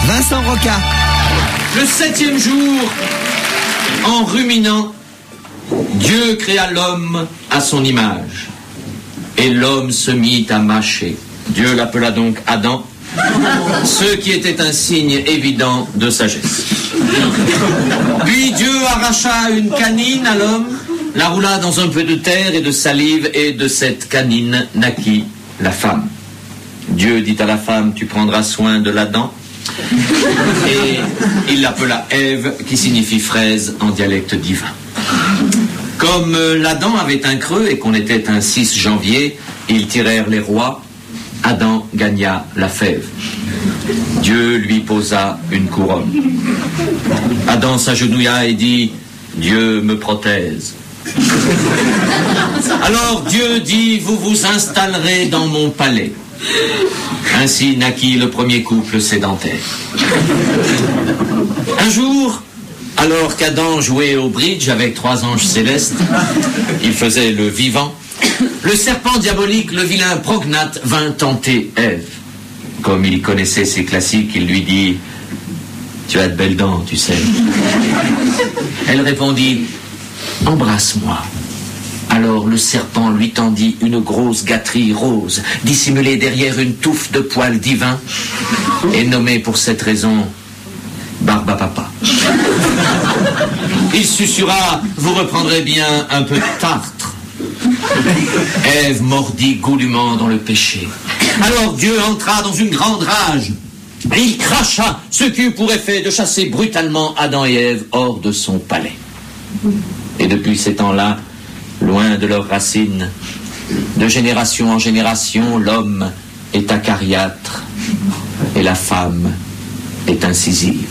Vincent Roca. Le 7e jour, en ruminant, Dieu créa l'homme à son image. Et l'homme se mit à mâcher. Dieu l'appela donc Adam, ce qui était un signe évident de sagesse. Puis Dieu arracha une canine à l'homme, la roula dans un peu de terre et de salive, et de cette canine naquit la femme. Dieu dit à la femme, tu prendras soin de l'Adam. Et il l'appela Ève, qui signifie fraise en dialecte divin. Comme l'Adam avait un creux et qu'on était un 6 janvier, ils tirèrent les rois. Adam gagna la fève. Dieu lui posa une couronne. Adam s'agenouilla et dit, Dieu me prothèse. Alors Dieu dit, vous vous installerez dans mon palais. Ainsi naquit le premier couple sédentaire. Un jour, alors qu'Adam jouait au bridge avec 3 anges célestes, il faisait le vivant, le serpent diabolique, le vilain prognate, vint tenter Ève. Comme il connaissait ses classiques, il lui dit « Tu as de belles dents, tu sais. » Elle répondit « Embrasse-moi. » Alors le serpent lui tendit une grosse gâterie rose, dissimulée derrière une touffe de poils divins, et nommée pour cette raison Barbe à Papa. Il susurra « Vous reprendrez bien un peu de tartre. » Ève mordit goulûment dans le péché. Alors Dieu entra dans une grande rage. Et il cracha, ce qui eut pour effet de chasser brutalement Adam et Ève hors de son palais. Et depuis ces temps-là, loin de leurs racines, de génération en génération, l'homme est acariâtre et la femme est incisive.